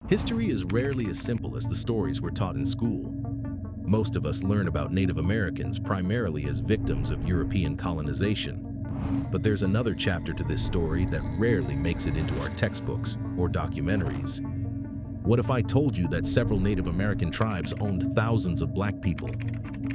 History is rarely as simple as the stories we're taught in school. Most of us learn about Native Americans primarily as victims of European colonization. But there's another chapter to this story that rarely makes it into our textbooks or documentaries. What if I told you that several Native American tribes owned thousands of black people?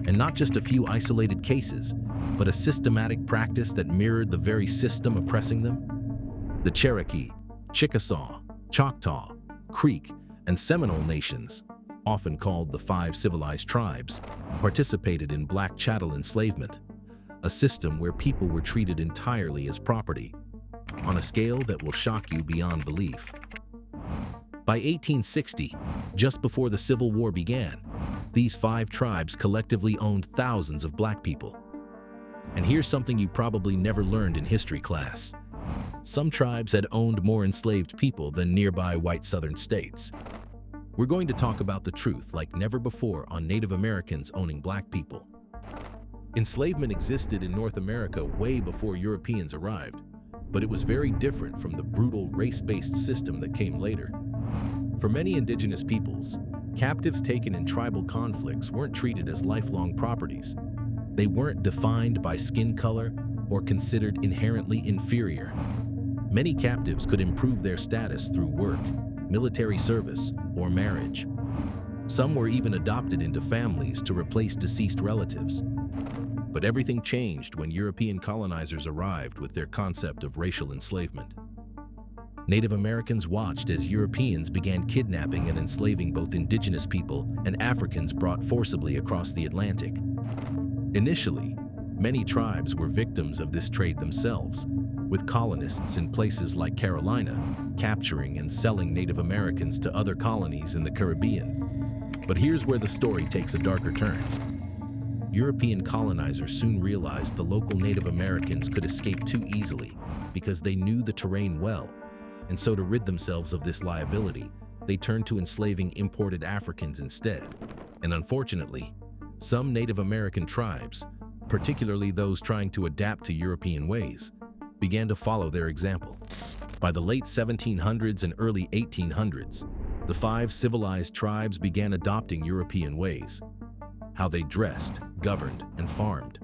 And not just a few isolated cases, but a systematic practice that mirrored the very system oppressing them? The Cherokee, Chickasaw, Choctaw, Creek, and Seminole nations, often called the Five Civilized Tribes, participated in black chattel enslavement, a system where people were treated entirely as property, on a scale that will shock you beyond belief. By 1860, just before the Civil War began, these five tribes collectively owned thousands of black people. And here's something you probably never learned in history class. Some tribes had owned more enslaved people than nearby white southern states. We're going to talk about the truth like never before on Native Americans owning black people. Enslavement existed in North America way before Europeans arrived, but it was very different from the brutal race-based system that came later. For many indigenous peoples, captives taken in tribal conflicts weren't treated as lifelong properties. They weren't defined by skin color or considered inherently inferior. Many captives could improve their status through work, military service, or marriage. Some were even adopted into families to replace deceased relatives. But everything changed when European colonizers arrived with their concept of racial enslavement. Native Americans watched as Europeans began kidnapping and enslaving both indigenous people and Africans brought forcibly across the Atlantic. Initially, many tribes were victims of this trade themselves, with colonists in places like Carolina capturing and selling Native Americans to other colonies in the Caribbean. But here's where the story takes a darker turn. European colonizers soon realized the local Native Americans could escape too easily because they knew the terrain well, and so to rid themselves of this liability, they turned to enslaving imported Africans instead. And unfortunately, some Native American tribes, particularly those trying to adapt to European ways, began to follow their example. By the late 1700s and early 1800s, the five civilized tribes began adopting European ways, how they dressed, governed, and farmed.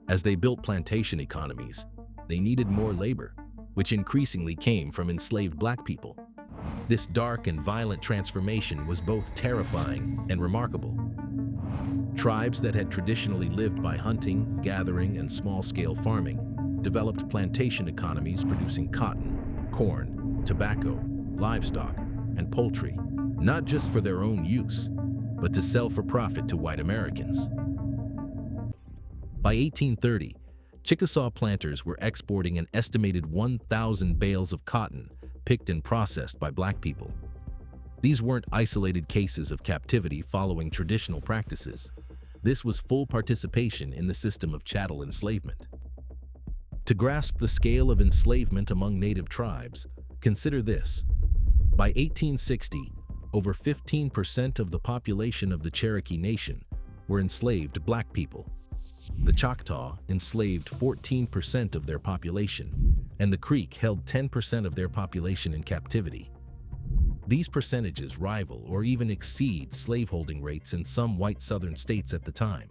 As they built plantation economies, they needed more labor, which increasingly came from enslaved black people. This dark and violent transformation was both terrifying and remarkable. Tribes that had traditionally lived by hunting, gathering, and small-scale farming developed plantation economies producing cotton, corn, tobacco, livestock, and poultry, not just for their own use, but to sell for profit to white Americans. By 1830, Chickasaw planters were exporting an estimated 1,000 bales of cotton picked and processed by black people. These weren't isolated cases of captivity following traditional practices. This was full participation in the system of chattel enslavement. To grasp the scale of enslavement among native tribes, consider this. By 1860, over 15% of the population of the Cherokee Nation were enslaved black people. The Choctaw enslaved 14% of their population, and the Creek held 10% of their population in captivity. These percentages rival or even exceed slaveholding rates in some white Southern states at the time,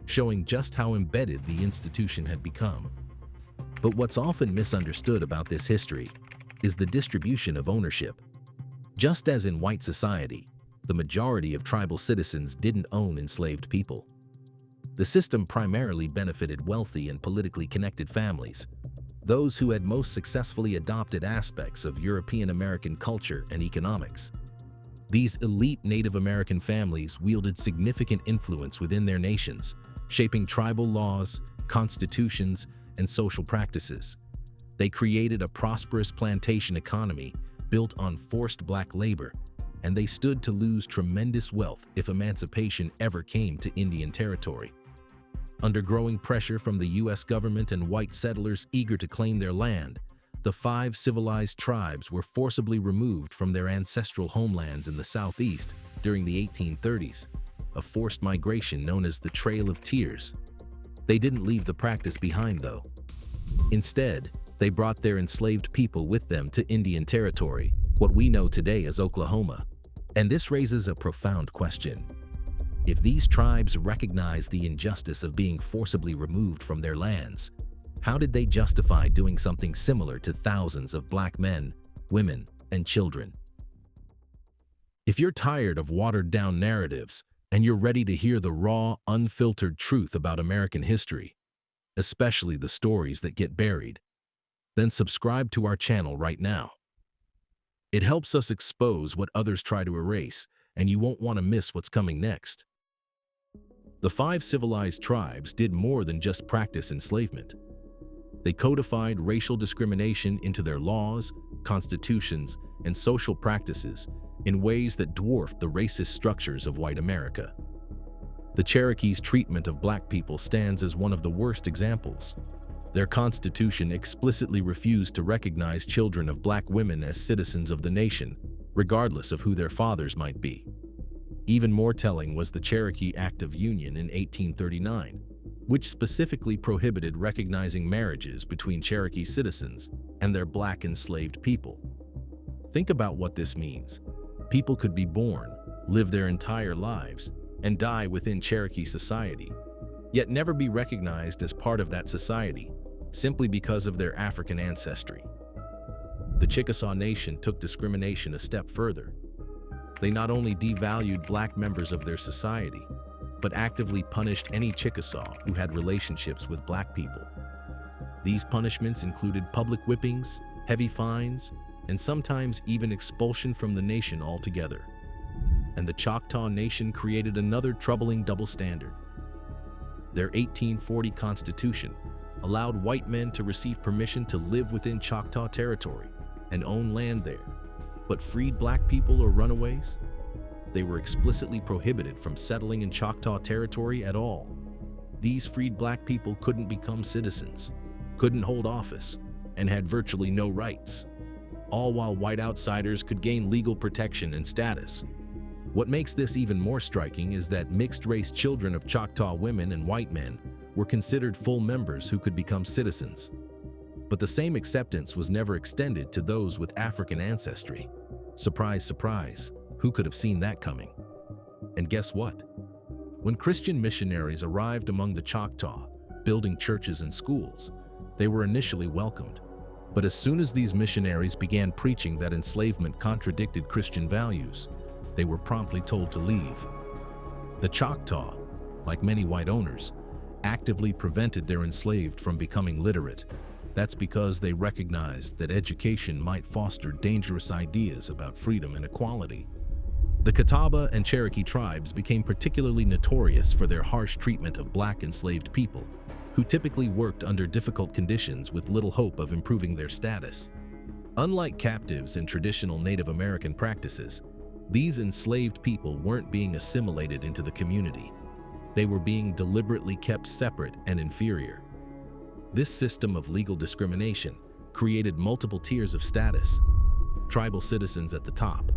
showing just how embedded the institution had become. But what's often misunderstood about this history is the distribution of ownership. Just as in white society, the majority of tribal citizens didn't own enslaved people. The system primarily benefited wealthy and politically connected families, those who had most successfully adopted aspects of European American culture and economics. These elite Native American families wielded significant influence within their nations, shaping tribal laws, constitutions, and social practices. They created a prosperous plantation economy built on forced black labor, and they stood to lose tremendous wealth if emancipation ever came to Indian territory. Under growing pressure from the U.S. government and white settlers eager to claim their land, the five civilized tribes were forcibly removed from their ancestral homelands in the Southeast during the 1830s, a forced migration known as the Trail of Tears. They didn't leave the practice behind, though. Instead, they brought their enslaved people with them to Indian territory, what we know today as Oklahoma. And this raises a profound question. If these tribes recognized the injustice of being forcibly removed from their lands, how did they justify doing something similar to thousands of black men, women, and children? If you're tired of watered-down narratives and you're ready to hear the raw, unfiltered truth about American history, especially the stories that get buried, then subscribe to our channel right now. It helps us expose what others try to erase, and you won't want to miss what's coming next. The 5 civilized tribes did more than just practice enslavement. They codified racial discrimination into their laws, constitutions, and social practices in ways that dwarfed the racist structures of white America. The Cherokees' treatment of black people stands as one of the worst examples. Their constitution explicitly refused to recognize children of black women as citizens of the nation, regardless of who their fathers might be. Even more telling was the Cherokee Act of Union in 1839, which specifically prohibited recognizing marriages between Cherokee citizens and their black enslaved people. Think about what this means. People could be born, live their entire lives, and die within Cherokee society, yet never be recognized as part of that society, simply because of their African ancestry. The Chickasaw Nation took discrimination a step further. They not only devalued black members of their society, but actively punished any Chickasaw who had relationships with black people. These punishments included public whippings, heavy fines, and sometimes even expulsion from the nation altogether. And the Choctaw Nation created another troubling double standard. Their 1840 Constitution allowed white men to receive permission to live within Choctaw territory and own land there, but freed black people or runaways? They were explicitly prohibited from settling in Choctaw territory at all. These freed black people couldn't become citizens, couldn't hold office, and had virtually no rights, all while white outsiders could gain legal protection and status. What makes this even more striking is that mixed-race children of Choctaw women and white men were considered full members who could become citizens. But the same acceptance was never extended to those with African ancestry. Surprise, surprise, who could have seen that coming? And guess what? When Christian missionaries arrived among the Choctaw, building churches and schools, they were initially welcomed. But as soon as these missionaries began preaching that enslavement contradicted Christian values, they were promptly told to leave. The Choctaw, like many white owners, actively prevented their enslaved from becoming literate. That's because they recognized that education might foster dangerous ideas about freedom and equality. The Catawba and Cherokee tribes became particularly notorious for their harsh treatment of black enslaved people, who typically worked under difficult conditions with little hope of improving their status. Unlike captives in traditional Native American practices, these enslaved people weren't being assimilated into the community. They were being deliberately kept separate and inferior. This system of legal discrimination created multiple tiers of status: tribal citizens at the top,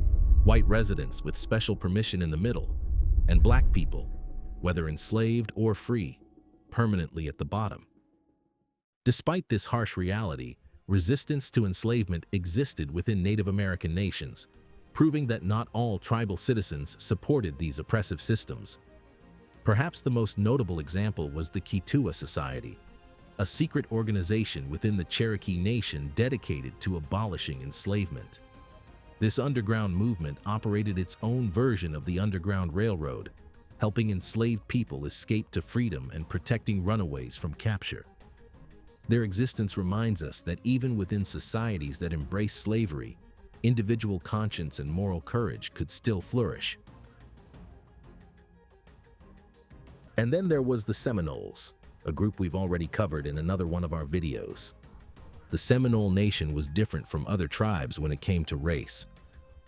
white residents with special permission in the middle, and black people, whether enslaved or free, permanently at the bottom. Despite this harsh reality, resistance to enslavement existed within Native American nations, proving that not all tribal citizens supported these oppressive systems. Perhaps the most notable example was the Keetoowah Society, a secret organization within the Cherokee Nation dedicated to abolishing enslavement. This underground movement operated its own version of the Underground Railroad, helping enslaved people escape to freedom and protecting runaways from capture. Their existence reminds us that even within societies that embrace slavery, individual conscience and moral courage could still flourish. And then there was the Seminoles, a group we've already covered in another one of our videos. The Seminole Nation was different from other tribes when it came to race.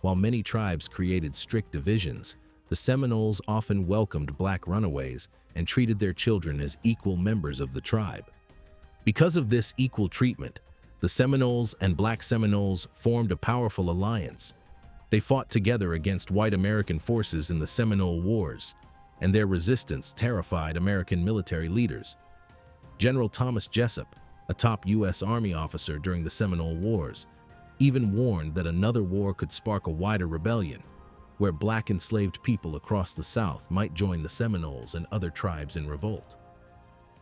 While many tribes created strict divisions, the Seminoles often welcomed black runaways and treated their children as equal members of the tribe. Because of this equal treatment, the Seminoles and Black Seminoles formed a powerful alliance. They fought together against white American forces in the Seminole Wars, and their resistance terrified American military leaders. General Thomas Jessup, a top U.S. Army officer during the Seminole Wars, even warned that another war could spark a wider rebellion, where black enslaved people across the South might join the Seminoles and other tribes in revolt.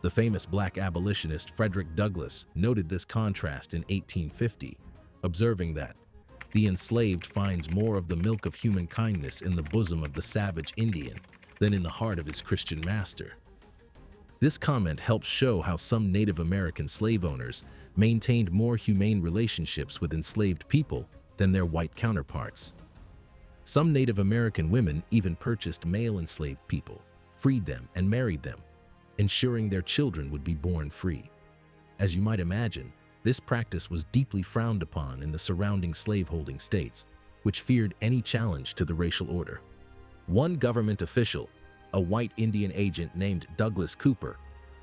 The famous black abolitionist Frederick Douglass noted this contrast in 1850, observing that the enslaved finds more of the milk of human kindness in the bosom of the savage Indian than in the heart of his Christian master. This comment helps show how some Native American slave owners maintained more humane relationships with enslaved people than their white counterparts. Some Native American women even purchased male enslaved people, freed them, and married them, ensuring their children would be born free. As you might imagine, this practice was deeply frowned upon in the surrounding slaveholding states, which feared any challenge to the racial order. One government official, a white Indian agent named Douglas Cooper,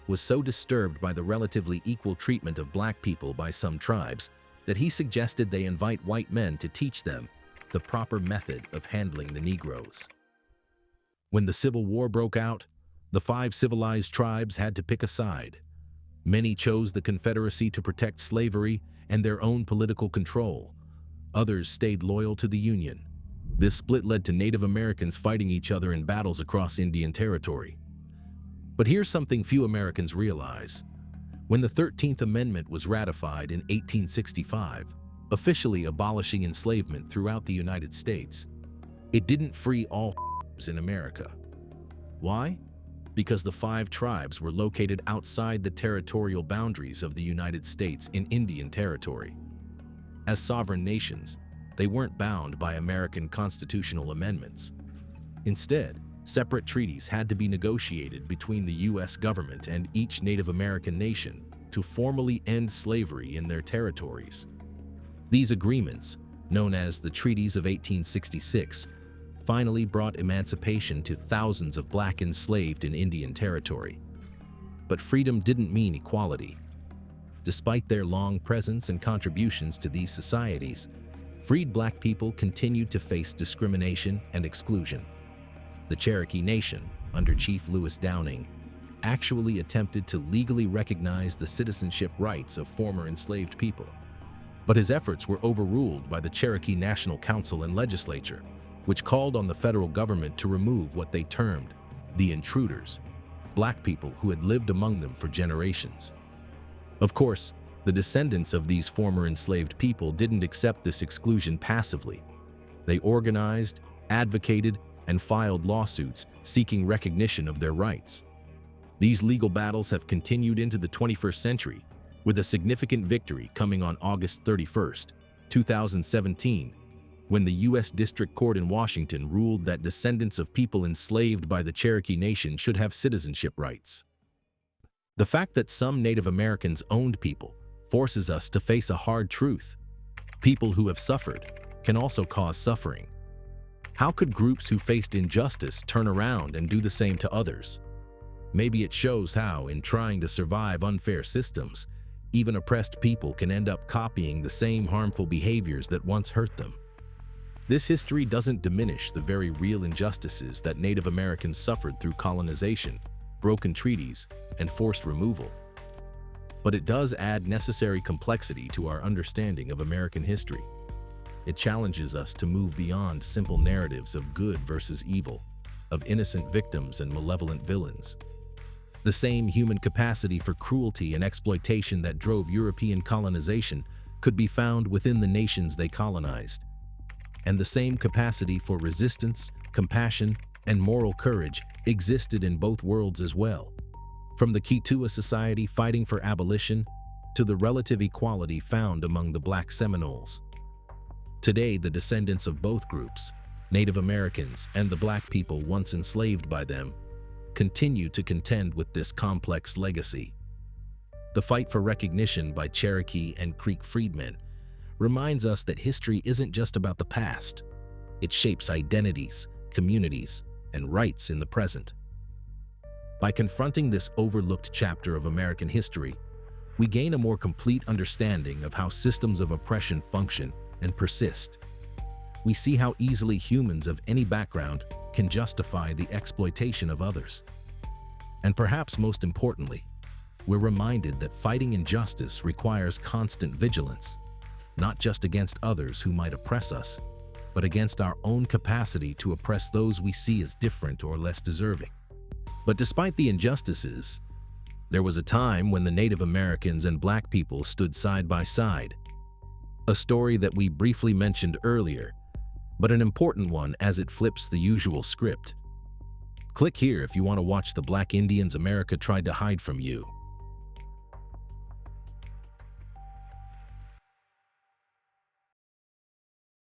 was so disturbed by the relatively equal treatment of black people by some tribes that he suggested they invite white men to teach them the proper method of handling the Negroes. When the Civil War broke out, the 5 civilized tribes had to pick a side. Many chose the Confederacy to protect slavery and their own political control. Others stayed loyal to the Union. This split led to Native Americans fighting each other in battles across Indian Territory. But here's something few Americans realize. When the 13th Amendment was ratified in 1865, officially abolishing enslavement throughout the United States, it didn't free all in America. Why? Because the 5 tribes were located outside the territorial boundaries of the United States in Indian Territory. As sovereign nations, they weren't bound by American constitutional amendments. Instead, separate treaties had to be negotiated between the U.S. government and each Native American nation to formally end slavery in their territories. These agreements, known as the Treaties of 1866, finally brought emancipation to thousands of black enslaved in Indian Territory. But freedom didn't mean equality. Despite their long presence and contributions to these societies, freed black people continued to face discrimination and exclusion. The Cherokee Nation, under Chief Louis Downing, actually attempted to legally recognize the citizenship rights of former enslaved people. But his efforts were overruled by the Cherokee National Council and Legislature, which called on the federal government to remove what they termed the intruders, black people who had lived among them for generations. Of course, the descendants of these former enslaved people didn't accept this exclusion passively. They organized, advocated, and filed lawsuits seeking recognition of their rights. These legal battles have continued into the 21st century, with a significant victory coming on August 31st, 2017, when the U.S. District Court in Washington ruled that descendants of people enslaved by the Cherokee Nation should have citizenship rights. The fact that some Native Americans owned people forces us to face a hard truth. People who have suffered can also cause suffering. How could groups who faced injustice turn around and do the same to others? Maybe it shows how, in trying to survive unfair systems, even oppressed people can end up copying the same harmful behaviors that once hurt them. This history doesn't diminish the very real injustices that Native Americans suffered through colonization, broken treaties, and forced removal. But it does add necessary complexity to our understanding of American history. It challenges us to move beyond simple narratives of good versus evil, of innocent victims and malevolent villains. The same human capacity for cruelty and exploitation that drove European colonization could be found within the nations they colonized. And the same capacity for resistance, compassion, and moral courage existed in both worlds as well. From the Choctaw society fighting for abolition to the relative equality found among the black Seminoles. Today, the descendants of both groups, Native Americans and the black people once enslaved by them, continue to contend with this complex legacy. The fight for recognition by Cherokee and Creek freedmen reminds us that history isn't just about the past. It shapes identities, communities, and rights in the present. By confronting this overlooked chapter of American history, we gain a more complete understanding of how systems of oppression function and persist. We see how easily humans of any background can justify the exploitation of others. And perhaps most importantly, we're reminded that fighting injustice requires constant vigilance. not just against others who might oppress us, but against our own capacity to oppress those we see as different or less deserving. But despite the injustices, there was a time when the Native Americans and Black people stood side by side. A story that we briefly mentioned earlier, but an important one as it flips the usual script. Click here if you want to watch the Black Indians America tried to hide from you.